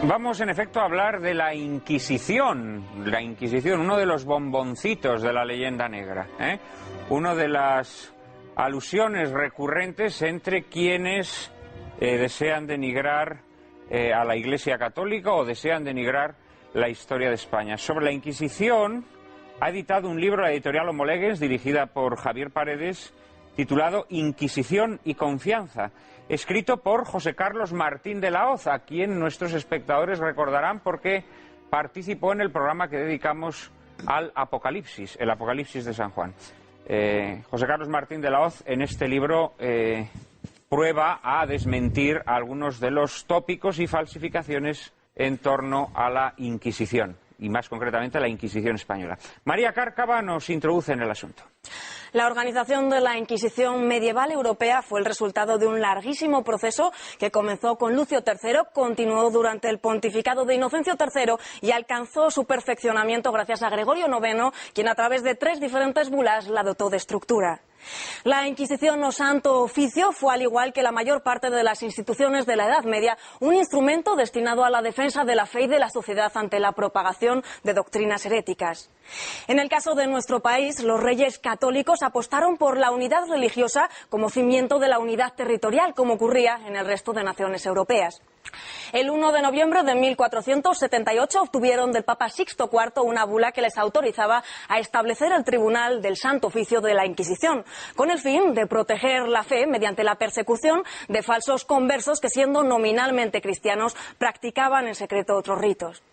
Vamos, en efecto, a hablar de la Inquisición. La Inquisición, uno de los bomboncitos de la leyenda negra, una de las alusiones recurrentes entre quienes desean denigrar a la Iglesia Católica o desean denigrar la historia de España. Sobre la Inquisición ha editado un libro la editorial Homolegues, dirigida por Javier Paredes, titulado Inquisición y confianza, escrito por José Carlos Martín de la Hoz, a quien nuestros espectadores recordarán porque participó en el programa que dedicamos al Apocalipsis, el Apocalipsis de San Juan. José Carlos Martín de la Hoz en este libro prueba a desmentir algunos de los tópicos y falsificaciones en torno a la Inquisición, y más concretamente a la Inquisición española. María Cárcava nos introduce en el asunto. La organización de la Inquisición medieval europea fue el resultado de un larguísimo proceso que comenzó con Lucio III, continuó durante el pontificado de Inocencio III y alcanzó su perfeccionamiento gracias a Gregorio IX, quien a través de 3 diferentes bulas la dotó de estructura. La Inquisición o Santo Oficio fue, al igual que la mayor parte de las instituciones de la Edad Media, un instrumento destinado a la defensa de la fe y de la sociedad ante la propagación de doctrinas heréticas. En el caso de nuestro país, los reyes católicos apostaron por la unidad religiosa como cimiento de la unidad territorial, como ocurría en el resto de naciones europeas. El 1 de noviembre de 1478 obtuvieron del Papa Sixto IV una bula que les autorizaba a establecer el Tribunal del Santo Oficio de la Inquisición, con el fin de proteger la fe mediante la persecución de falsos conversos que, siendo nominalmente cristianos, practicaban en secreto otros ritos.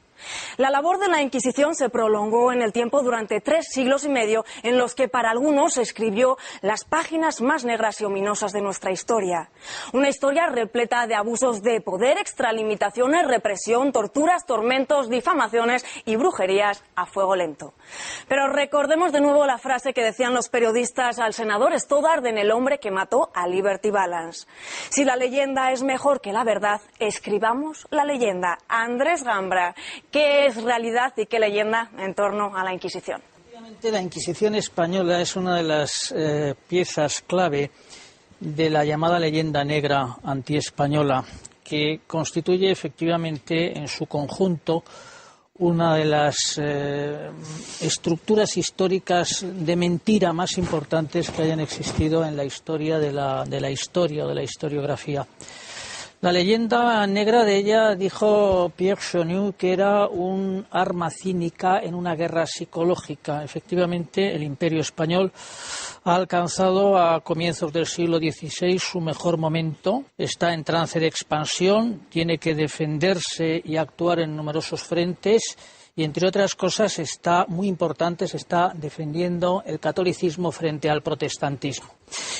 La labor de la Inquisición se prolongó en el tiempo durante 3 siglos y medio, en los que para algunos se escribió las páginas más negras y ominosas de nuestra historia. Una historia repleta de abusos de poder, extralimitaciones, represión, torturas, tormentos, difamaciones y brujerías a fuego lento. Pero recordemos de nuevo la frase que decían los periodistas al senador Stoddard en El hombre que mató a Liberty Balance. Si la leyenda es mejor que la verdad, escribamos la leyenda. Andrés Gambra, ¿qué es realidad y qué leyenda en torno a la Inquisición? Efectivamente, la Inquisición española es una de las piezas clave de la llamada leyenda negra antiespañola, que constituye efectivamente en su conjunto una de las estructuras históricas de mentira más importantes que hayan existido en la historia de la historia o de la historiografía. La leyenda negra de ella, dijo Pierre Chenu, que era un arma cínica en una guerra psicológica. Efectivamente, el Imperio español ha alcanzado a comienzos del siglo XVI su mejor momento. Está en trance de expansión, tiene que defenderse y actuar en numerosos frentes. Y, entre otras cosas, muy importante, se está defendiendo el catolicismo frente al protestantismo.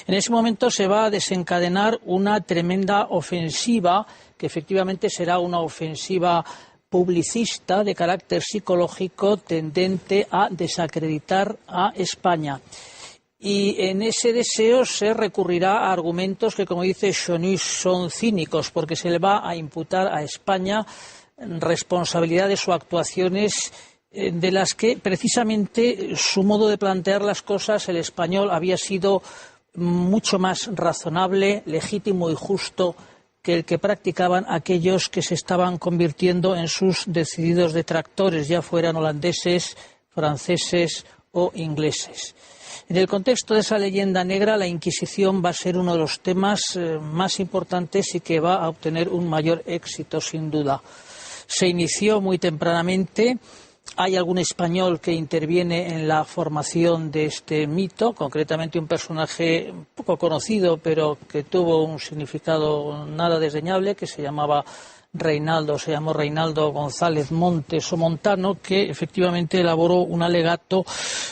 En ese momento se va a desencadenar una tremenda ofensiva, que efectivamente será una ofensiva publicista de carácter psicológico tendente a desacreditar a España. Y en ese deseo se recurrirá a argumentos que, como dice Chenu, son cínicos, porque se le va a imputar a España responsabilidades o actuaciones de las que precisamente su modo de plantear las cosas, el español, había sido mucho más razonable, legítimo y justo que el que practicaban aquellos que se estaban convirtiendo en sus decididos detractores, ya fueran holandeses, franceses o ingleses. En el contexto de esa leyenda negra, la Inquisición va a ser uno de los temas más importantes y que va a obtener un mayor éxito, sin duda. Se inició muy tempranamente. Hay algún español que interviene en la formación de este mito, concretamente un personaje poco conocido, pero que tuvo un significado nada desdeñable, que se llamó Reinaldo González Montes o Montano, que efectivamente elaboró un alegato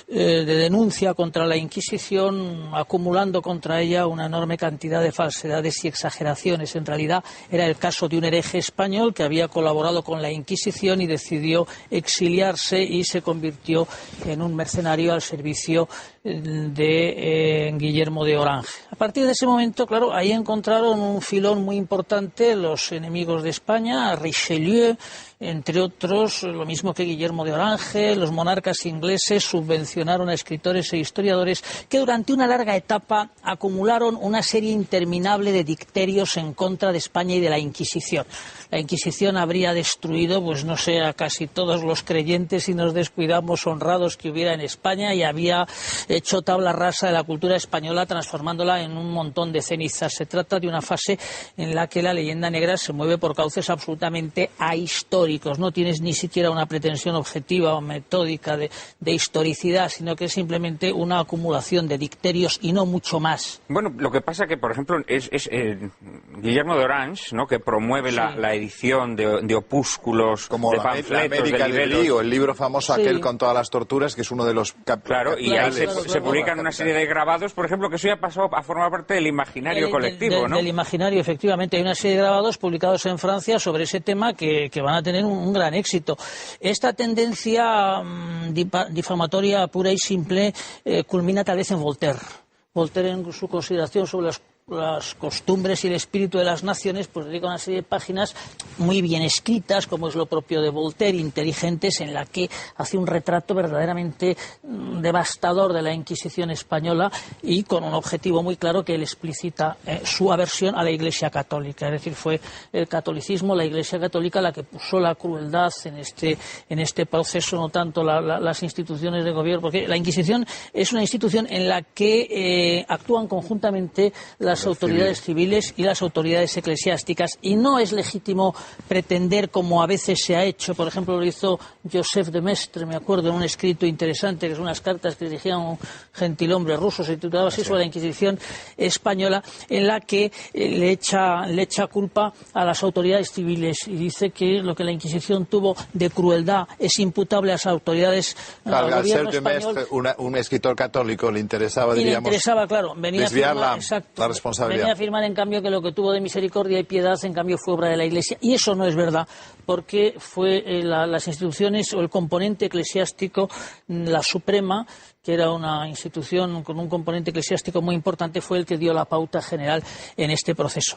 de denuncia contra la Inquisición, acumulando contra ella una enorme cantidad de falsedades y exageraciones. En realidad era el caso de un hereje español que había colaborado con la Inquisición y decidió exiliarse y se convirtió en un mercenario al servicio de Guillermo de Orange. A partir de ese momento, claro, ahí encontraron un filón muy importante los enemigos de España, Richelieu entre otros, lo mismo que Guillermo de Orange, los monarcas ingleses subvencionaron a escritores e historiadores que durante una larga etapa acumularon una serie interminable de dicterios en contra de España y de la Inquisición. La Inquisición habría destruido, pues no sé, a casi todos los creyentes y nos descuidamos honrados que hubiera en España, y había hecho tabla rasa de la cultura española, transformándola en un montón de cenizas. Se trata de una fase en la que la leyenda negra se mueve por cauces absolutamente ahistóricos. No tienes ni siquiera una pretensión objetiva o metódica de historicidad, sino que es simplemente una acumulación de dicterios y no mucho más. Bueno, lo que pasa que, por ejemplo, es Guillermo de Orange, ¿no?, que promueve la edición de opúsculos, como de panfletos, la América de libelos. de Lee, o el libro famoso aquel con todas las torturas, que es uno de los Claro, y ahí se publican una serie de grabados, por ejemplo, que eso ya pasó a formar parte del imaginario colectivo, ¿no? Del imaginario, efectivamente. Hay una serie de grabados publicados en Francia sobre ese tema que van a tener un gran éxito. Esta tendencia difamatoria pura y simple culmina tal vez en Voltaire. Voltaire, en su consideración sobre las costumbres y el espíritu de las naciones, pues dedica una serie de páginas muy bien escritas, como es lo propio de Voltaire, inteligentes, en la que hace un retrato verdaderamente devastador de la Inquisición española, y con un objetivo muy claro que él explicita: su aversión a la Iglesia Católica. Es decir, fue el catolicismo, la Iglesia Católica, la que puso la crueldad en este proceso, no tanto las instituciones de gobierno, porque la Inquisición es una institución en la que actúan conjuntamente las autoridades civiles y las autoridades eclesiásticas, y no es legítimo pretender, como a veces se ha hecho, por ejemplo lo hizo Joseph de Maistre, me acuerdo, en un escrito interesante, que son unas cartas que dirigía a un gentilhombre ruso, se titulaba así, sobre la Inquisición española, en la que le echa culpa a las autoridades civiles, y dice que lo que la Inquisición tuvo de crueldad es imputable a las autoridades al gobierno español. Un escritor católico le interesaba, diríamos, le interesaba, claro, desviar la responsabilidad. Venía a afirmar, en cambio, que lo que tuvo de misericordia y piedad, en cambio, fue obra de la Iglesia. Y eso no es verdad, porque fue las instituciones o el componente eclesiástico, la Suprema, que era una institución con un componente eclesiástico muy importante, fue el que dio la pauta general en este proceso.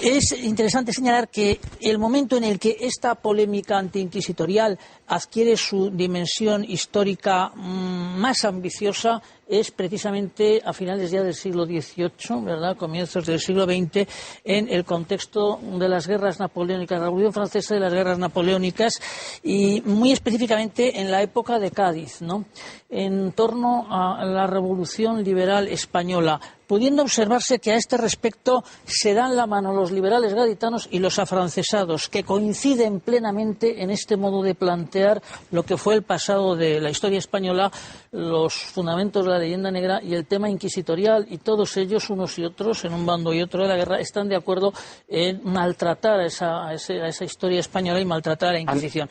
Es interesante señalar que el momento en el que esta polémica antiinquisitorial adquiere su dimensión histórica más ambiciosa es precisamente a finales ya del siglo XVIII, ¿verdad?, comienzos del siglo XX, en el contexto de las guerras napoleónicas, la Revolución Francesa y las guerras napoleónicas, y muy específicamente en la época de Cádiz, ¿no?, en torno a la Revolución Liberal Española, pudiendo observarse que a este respecto se dan la mano los liberales gaditanos y los afrancesados, que coinciden plenamente en este modo de plantear lo que fue el pasado de la historia española, los fundamentos de la leyenda negra y el tema inquisitorial, y todos ellos, unos y otros, en un bando y otro de la guerra, están de acuerdo en maltratar a esa historia española y maltratar a la Inquisición.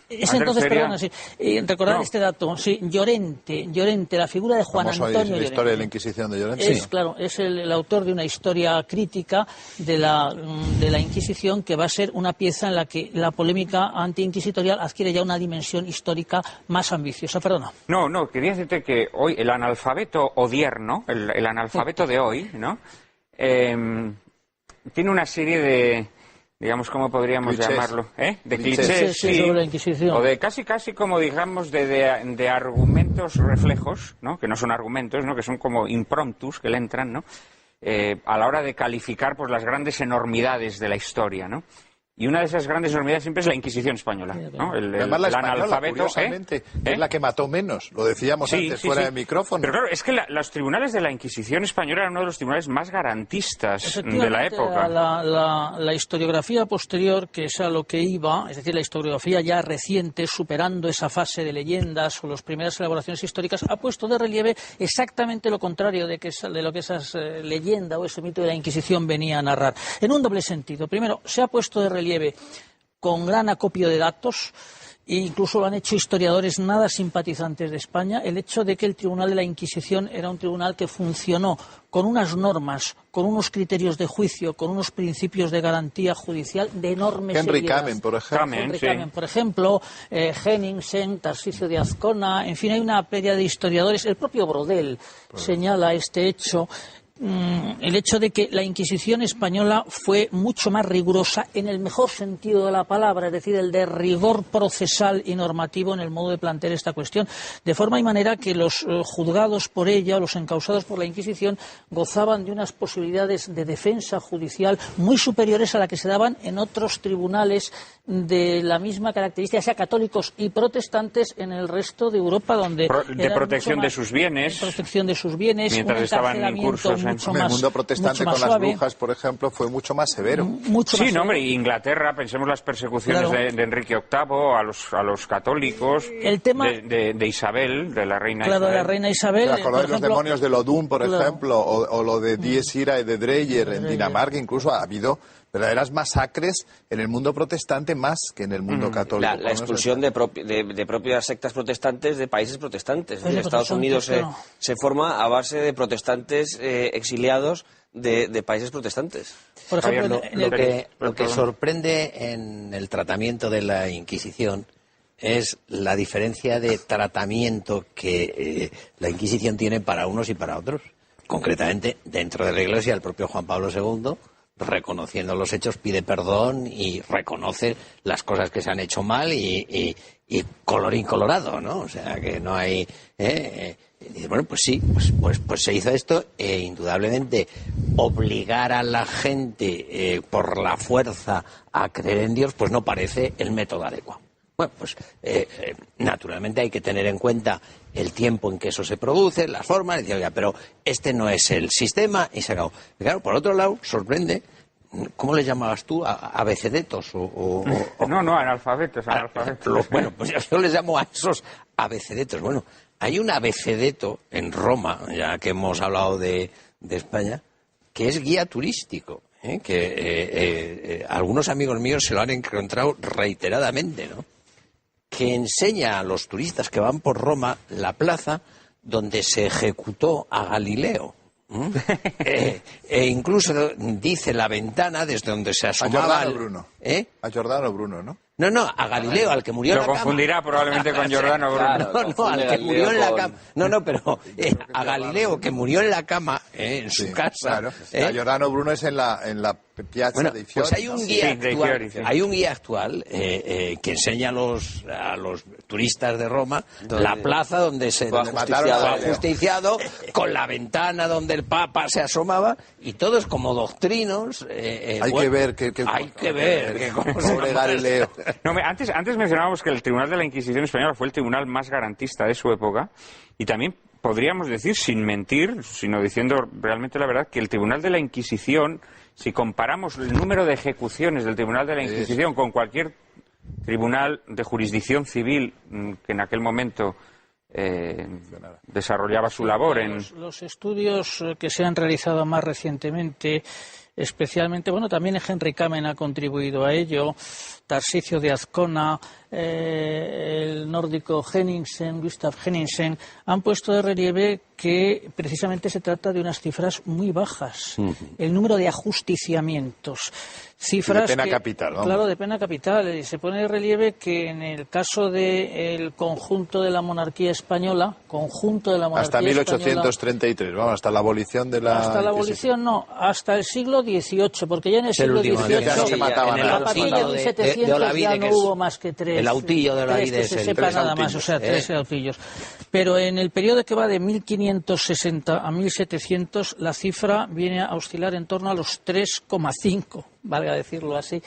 Es entonces, recordar este dato, sí, Llorente, la figura de Juan Antonio Llorente. La historia de la Inquisición de Llorente. Claro, es el autor de una historia crítica de la Inquisición, que va a ser una pieza en la que la polémica antiinquisitorial adquiere ya una dimensión histórica más ambiciosa. Perdona. No, quería decirte que hoy el analfabeto odierno, el analfabeto de hoy, ¿no?, tiene una serie de, digamos, ¿cómo podríamos llamarlo? De clichés, sí, sobre la Inquisición. O de casi como, digamos, de argumentos reflejos, ¿no?, que no son argumentos, ¿no?, que son como impromptus que le entran, ¿no?, a la hora de calificar, pues, las grandes enormidades de la historia, ¿no? Y una de esas grandes enormidades siempre es la Inquisición española, ¿no? Además, la española, analfabeto, curiosamente, es la que mató menos. Lo decíamos antes fuera de micrófono. Pero claro, es que los tribunales de la Inquisición española eran uno de los tribunales más garantistas de la época. La historiografía posterior, que es a lo que iba, es decir, la historiografía ya reciente, superando esa fase de leyendas o las primeras elaboraciones históricas, ha puesto de relieve exactamente lo contrario de lo que esas leyendas o ese mito de la Inquisición venía a narrar. En un doble sentido. Primero, se ha puesto de relieve con gran acopio de datos, e incluso lo han hecho historiadores nada simpatizantes de España, el hecho de que el Tribunal de la Inquisición era un tribunal que funcionó con unas normas, con unos criterios de juicio, con unos principios de garantía judicial de enorme seriedad. Henry Kamen, por ejemplo. Henningsen, Tarsicio de Azcona, en fin, hay una playa de historiadores. El propio Brodel señala este hecho. el hecho de que la Inquisición española fue mucho más rigurosa en el mejor sentido de la palabra, es decir, el de rigor procesal y normativo en el modo de plantear esta cuestión, de forma y manera que los juzgados por ella o los encausados por la Inquisición gozaban de unas posibilidades de defensa judicial muy superiores a las que se daban en otros tribunales de la misma característica, sea católicos y protestantes, en el resto de Europa, donde de protección de sus bienes, mientras estaban en cursos en el mundo protestante con las brujas, por ejemplo, fue mucho más severo. Sí, no, hombre, Inglaterra, pensemos las persecuciones de Enrique VIII a los católicos, el tema de Isabel, de la reina Isabel. De la reina Isabel. ¿Te acordás de los demonios de Lodún, por ejemplo, o lo de Dies Irae de Dreyer en Dinamarca? Incluso ha habido verdaderas masacres en el mundo protestante más que en el mundo católico. La expulsión de propias sectas protestantes de países protestantes. Estados Unidos se forma a base de protestantes exiliados de países protestantes. Por ejemplo, lo que sorprende en el tratamiento de la Inquisición es la diferencia de tratamiento que la Inquisición tiene para unos y para otros. Concretamente, dentro de la Iglesia, el propio Juan Pablo II, reconociendo los hechos, pide perdón y reconoce las cosas que se han hecho mal y colorín colorado, ¿no? O sea, que no hay... dice, bueno, pues sí, pues se hizo esto e indudablemente obligar a la gente por la fuerza a creer en Dios, pues no parece el método adecuado. Bueno, pues naturalmente hay que tener en cuenta el tiempo en que eso se produce, las formas, y decir, oiga, pero este no es el sistema, y se acabó. Y claro, por otro lado, sorprende, ¿cómo le llamabas tú? ¿Abecedetos? No, analfabetos. Bueno, pues yo les llamo a esos abecedetos. Bueno, hay un abecedeto en Roma, ya que hemos hablado de España, que es guía turístico. Que algunos amigos míos se lo han encontrado reiteradamente, ¿no? Que enseña a los turistas que van por Roma la plaza donde se ejecutó a Galileo. E incluso dice la ventana desde donde se asomaba... A Giordano Bruno. A Giordano Bruno, ¿no? No, a Galileo, al que murió en la cama. Lo confundirá probablemente con Giordano Bruno. No, al que murió en la cama. No, pero a Galileo, que murió en la cama, en su casa. Claro. A Giordano Bruno es en la Piazza dei Fiori. Pues hay un guía actual que enseña a los turistas de Roma la plaza donde se fue ajusticiado, con la ventana donde el Papa se asomaba, y todos como doctrinos. Hay que ver pobre Galileo. No, antes mencionábamos que el Tribunal de la Inquisición Española fue el tribunal más garantista de su época, y también podríamos decir, sin mentir, sino diciendo realmente la verdad, que el Tribunal de la Inquisición, si comparamos el número de ejecuciones del Tribunal de la Inquisición con cualquier tribunal de jurisdicción civil que en aquel momento desarrollaba su labor en... Los estudios que se han realizado más recientemente, especialmente, bueno, también Henry Kamen ha contribuido a ello, Tarsicio de Azcona, el nórdico Gustav Henningsen, han puesto de relieve que precisamente se trata de unas cifras muy bajas. El número de ajusticiamientos. Cifras de pena capital, vamos. Claro, de pena capital. Y se pone de relieve que en el caso del conjunto de la monarquía española, hasta 1833, vamos, hasta la abolición de la... Hasta la abolición no, hasta el siglo XVIII, porque ya en el siglo XVIII ya no se mataba nada. A partir de 1700 ya no hubo más que tres. El autillo de Olavide que se sepa nada más, o sea, 3 autillos. Pero en el periodo que va de 1560 a 1700, la cifra viene a oscilar en torno a los 3,5, valga decirlo así,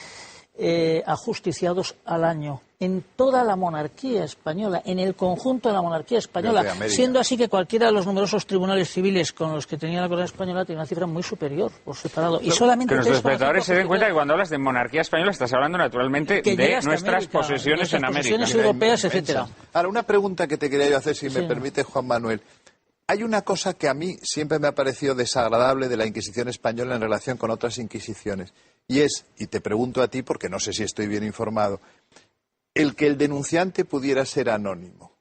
ajusticiados al año. En toda la monarquía española, en el conjunto de la monarquía española, siendo así que cualquiera de los numerosos tribunales civiles con los que tenía la corona española tenía una cifra muy superior, por separado. Y solamente que los espectadores se den cuenta que cuando hablas de monarquía española estás hablando naturalmente de nuestras posesiones en América. Posesiones europeas, etcétera. Ahora, una pregunta que te quería yo hacer, si me permite, Juan Manuel. Hay una cosa que a mí siempre me ha parecido desagradable de la Inquisición española en relación con otras inquisiciones, y te pregunto a ti porque no sé si estoy bien informado, el que el denunciante pudiera ser anónimo.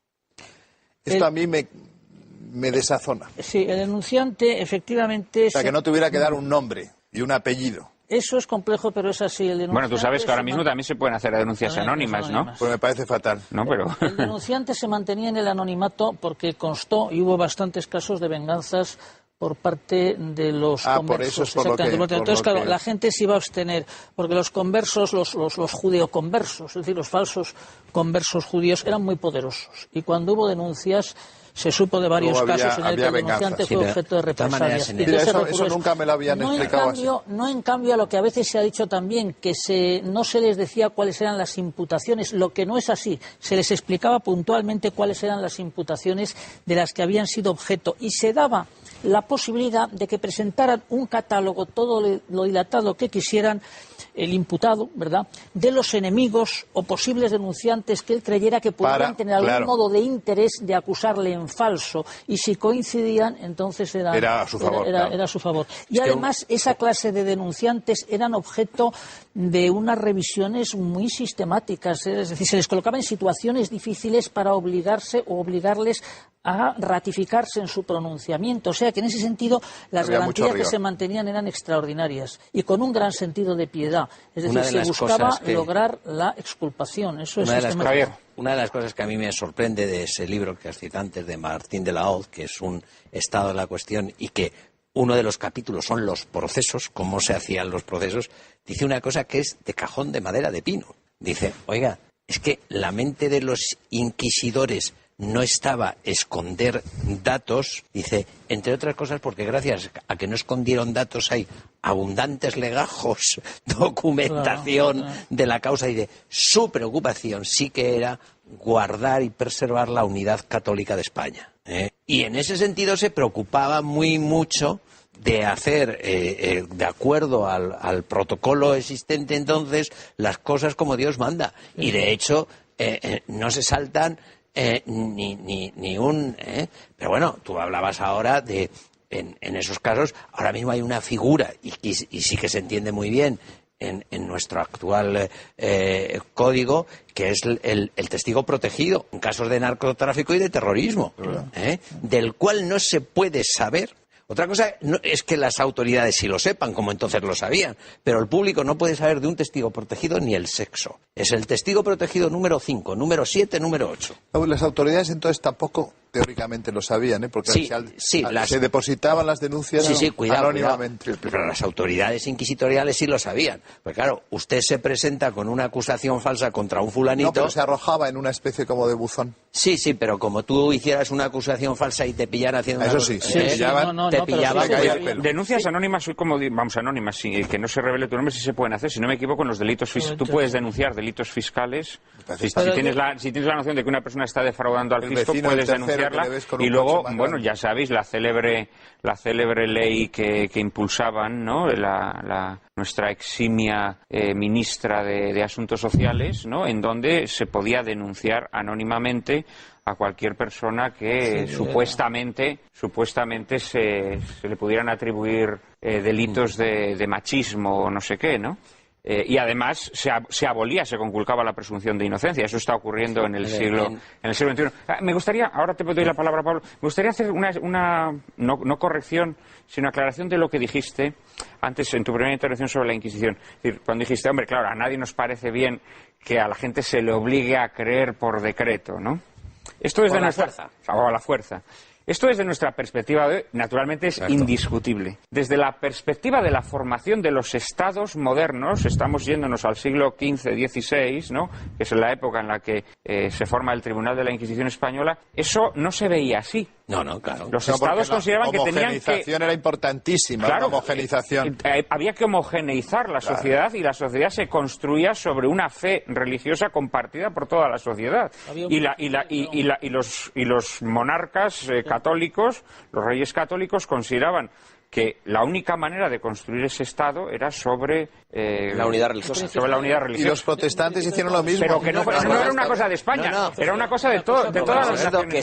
Esto a mí me desazona. Sí, el denunciante efectivamente... O sea, que no tuviera que dar un nombre y un apellido. Eso es complejo, pero es así. Bueno, tú sabes que ahora mismo también se pueden hacer denuncias anónimas, ¿no? Pues me parece fatal. No, pero... El denunciante se mantenía en el anonimato porque constó y hubo bastantes casos de venganzas por parte de los conversos. Por eso es por lo que, entonces, claro, la gente se iba a abstener, porque los conversos, los judeoconversos, es decir, los falsos conversos judíos, eran muy poderosos. Y cuando hubo denuncias, se supo de varios casos en el que el denunciante fue objeto de represalias. Eso nunca me lo habían explicado así. No en cambio a lo que a veces se ha dicho también, que no se les decía cuáles eran las imputaciones, lo que no es así. Se les explicaba puntualmente cuáles eran las imputaciones de las que habían sido objeto y se daba la posibilidad de que presentaran un catálogo, todo lo dilatado que quisieran, el imputado, ¿verdad?, de los enemigos o posibles denunciantes que él creyera que podrían tener algún modo de interés de acusarle en falso, y si coincidían, entonces era a su favor. Era a su favor. Y además, esa clase de denunciantes eran objeto de unas revisiones muy sistemáticas, es decir, se les colocaba en situaciones difíciles para obligarse o obligarles a ratificarse en su pronunciamiento. O sea que en ese sentido las garantías que se mantenían eran extraordinarias y con un gran sentido de piedad. Es decir, se buscaba lograr la exculpación. Eso es sistemático. Una de las cosas que a mí me sorprende de ese libro que has citado antes, de Martín de la Hoz, que es un estado de la cuestión, y que uno de los capítulos son los procesos, cómo se hacían los procesos, dice una cosa que es de cajón de madera de pino. Dice, oiga, es que la mente de los inquisidores no estaba esconder datos, dice, entre otras cosas porque gracias a que no escondieron datos hay abundantes legajos, documentación de la causa, y de su preocupación sí que era guardar y preservar la unidad católica de España. Y en ese sentido se preocupaba mucho de hacer, de acuerdo al protocolo existente entonces, las cosas como Dios manda. Y de hecho no se saltan ni un... Pero bueno, tú hablabas ahora de... En esos casos, ahora mismo hay una figura, y sí que se entiende muy bien en nuestro actual código, que es el testigo protegido en casos de narcotráfico y de terrorismo, del cual no se puede saber. Otra cosa es que las autoridades sí lo sepan, como entonces lo sabían, pero el público no puede saber de un testigo protegido ni el sexo. Es el testigo protegido número 5, número 7, número 8. Las autoridades entonces tampoco teóricamente lo sabían, porque se depositaban las denuncias anónimamente. Cuidado. Pero las autoridades inquisitoriales sí lo sabían. Pues claro, usted se presenta con una acusación falsa contra un fulanito... No, pero se arrojaba en una especie como de buzón. Sí, pero como tú hicieras una acusación falsa y te pillaran haciendo... Eso sí, te pillaban... Denuncias anónimas, anónimas, que no se revele tu nombre, sí se pueden hacer. Si no me equivoco, en los delitos fiscales. Tú puedes denunciar delitos fiscales. Si tienes la noción de que una persona está defraudando al fisco, puedes denunciarla. Y luego, ya sabéis, la célebre ley que impulsaban, ¿no?, nuestra eximia ministra de Asuntos Sociales, ¿no?, en donde se podía denunciar anónimamente a cualquier persona que supuestamente se le pudieran atribuir delitos de machismo o no sé qué, ¿no? Y además se conculcaba la presunción de inocencia. Eso está ocurriendo en el siglo XXI. Me gustaría, ahora te doy la palabra, Pablo, me gustaría hacer una no corrección, sino aclaración de lo que dijiste antes en tu primera intervención sobre la Inquisición. Es decir, cuando dijiste, hombre, claro, a nadie nos parece bien que a la gente se le obligue a creer por decreto, ¿no? Esto es de nuestra fuerza. O a la fuerza. Esto desde nuestra perspectiva de hoy, naturalmente, es indiscutible. Desde la perspectiva de la formación de los estados modernos, estamos yéndonos al siglo XV-XVI, ¿no?, que es la época en la que se forma el Tribunal de la Inquisición Española, eso no se veía así. No, claro. Los estados consideraban que tenían que... La homogenización era importantísima, claro, la homogenización. Había que homogeneizar la sociedad, y la sociedad se construía sobre una fe religiosa compartida por toda la sociedad. Y los monarcas católicos, los reyes católicos, consideraban que la única manera de construir ese Estado era sobre la unidad religiosa. Sobre la unidad religiosa. Y los protestantes hicieron lo mismo. Pero que no era una cosa de España, era una cosa de todas las naciones.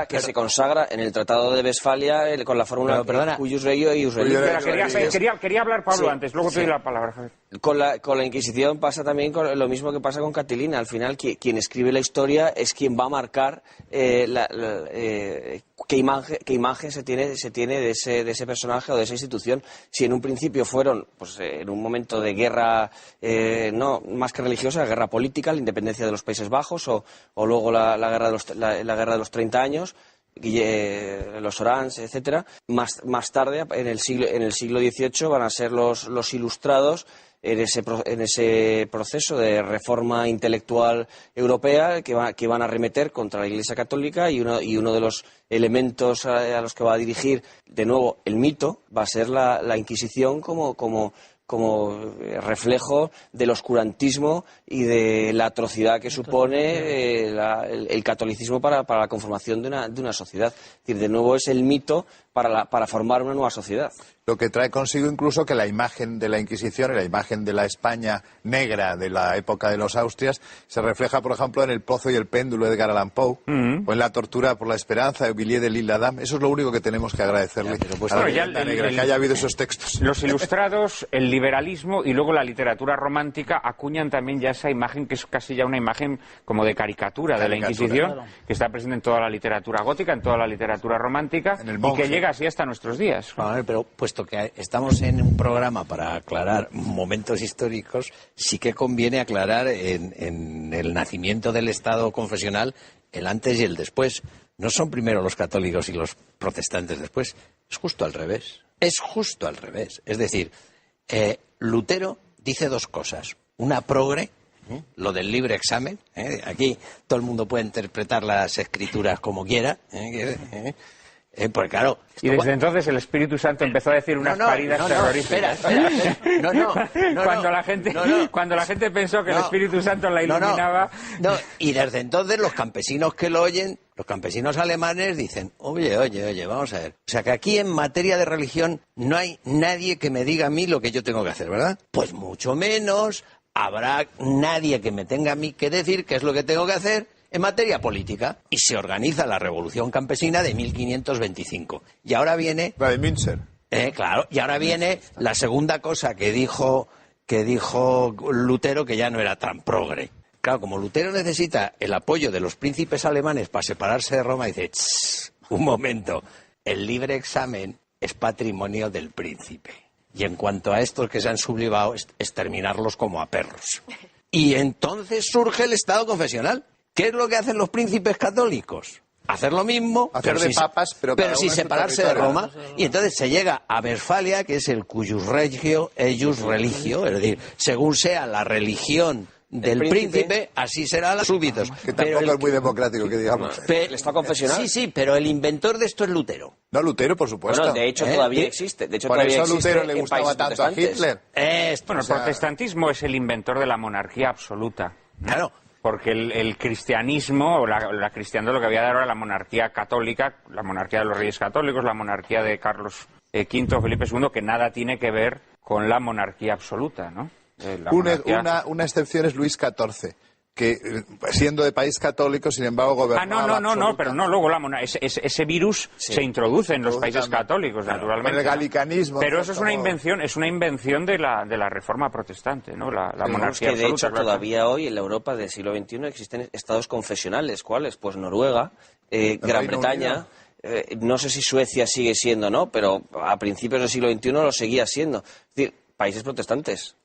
Que se consagra en el Tratado de Westfalia con la fórmula cuius regio y ius regio. Quería hablar Pablo antes, luego te doy la palabra, Javier. Con la Inquisición pasa también lo mismo que pasa con Catilina. Al final, quien escribe la historia es quien va a marcar qué imagen se tiene de ese personaje o de esa institución. Si en un principio fueron, pues en un momento de guerra, no más que religiosa, guerra política, la independencia de los Países Bajos o luego la guerra de los 30 años, los Orange, etcétera. Más tarde, en el siglo XVIII, van a ser los ilustrados en ese proceso de reforma intelectual europea que van a arremeter contra la Iglesia Católica, y uno de los elementos a los que va a dirigir de nuevo el mito va a ser la Inquisición como reflejo del oscurantismo y de la atrocidad que supone el catolicismo para la conformación de una sociedad. Es decir, de nuevo es el mito para formar una nueva sociedad. Lo que trae consigo incluso que la imagen de la Inquisición y la imagen de la España negra de la época de los Austrias se refleja, por ejemplo, en El pozo y el péndulo de Edgar Allan Poe, o en La tortura por la esperanza de Villiers de l'Isle-Adam. Eso es lo único que tenemos que agradecerle a la leyenda negra, que haya habido esos textos. Los ilustrados, el liberalismo y luego la literatura romántica acuñan también ya esa imagen que es casi ya una imagen como de caricatura de la Inquisición, claro, que está presente en toda la literatura gótica, en toda la literatura romántica, y que llega así hasta nuestros días. Bueno, pero puesto que estamos en un programa para aclarar momentos históricos, sí que conviene aclarar en el nacimiento del Estado confesional el antes y el después. No son primero los católicos y los protestantes después. Es justo al revés. Es justo al revés. Es decir, Lutero dice dos cosas. Una progre, lo del libre examen. Aquí todo el mundo puede interpretar las escrituras como quiera. Porque claro, y desde entonces el Espíritu Santo empezó a decir unas paridas terroríficas. Cuando la gente pensó que el Espíritu Santo la iluminaba. Y desde entonces los campesinos que lo oyen, los campesinos alemanes dicen, oye, vamos a ver. O sea que aquí en materia de religión no hay nadie que me diga a mí lo que yo tengo que hacer, ¿verdad? Pues mucho menos habrá nadie que me tenga a mí que decir qué es lo que tengo que hacer en materia política. Y se organiza la Revolución Campesina de 1525. Y ahora viene... La de Münster. Claro, y ahora viene la segunda cosa que dijo Lutero, que ya no era tan progre. Claro, como Lutero necesita el apoyo de los príncipes alemanes para separarse de Roma, dice, un momento, el libre examen es patrimonio del príncipe. Y en cuanto a estos que se han sublevado, exterminarlos como a perros. Y entonces surge el Estado confesional. ¿Qué es lo que hacen los príncipes católicos? Hacer lo mismo, pero sin separarse de Roma. Y entonces se llega a Westfalia, que es el cuius regio, eius religio, es decir, según sea la religión del príncipe, así será la súbitos. Que tampoco es muy democrático, que digamos. ¿El Estado confesional? Sí, pero el inventor de esto es Lutero. No, Lutero, por supuesto. Bueno, de hecho todavía existe. De hecho, por todavía eso Lutero le gustaba tanto a Hitler. El protestantismo es el inventor de la monarquía absoluta. Claro. Porque el cristianismo, o la cristiandad, lo que había dado era la monarquía católica, la monarquía de los reyes católicos, la monarquía de Carlos V, Felipe II, que nada tiene que ver con la monarquía absoluta, ¿no? Una excepción es Luis XIV, que siendo de país católico, sin embargo, gobernaba. Luego ese virus se introduce en los países católicos, naturalmente. Con el galicanismo. Pero eso es una invención de la Reforma protestante, ¿no? La monarquía absoluta. De hecho, claro. Todavía hoy en la Europa del siglo XXI existen estados confesionales. ¿Cuáles? Pues Noruega, Gran Bretaña. No sé si Suecia sigue siendo, ¿no? Pero a principios del siglo XXI lo seguía siendo. Es decir, países protestantes.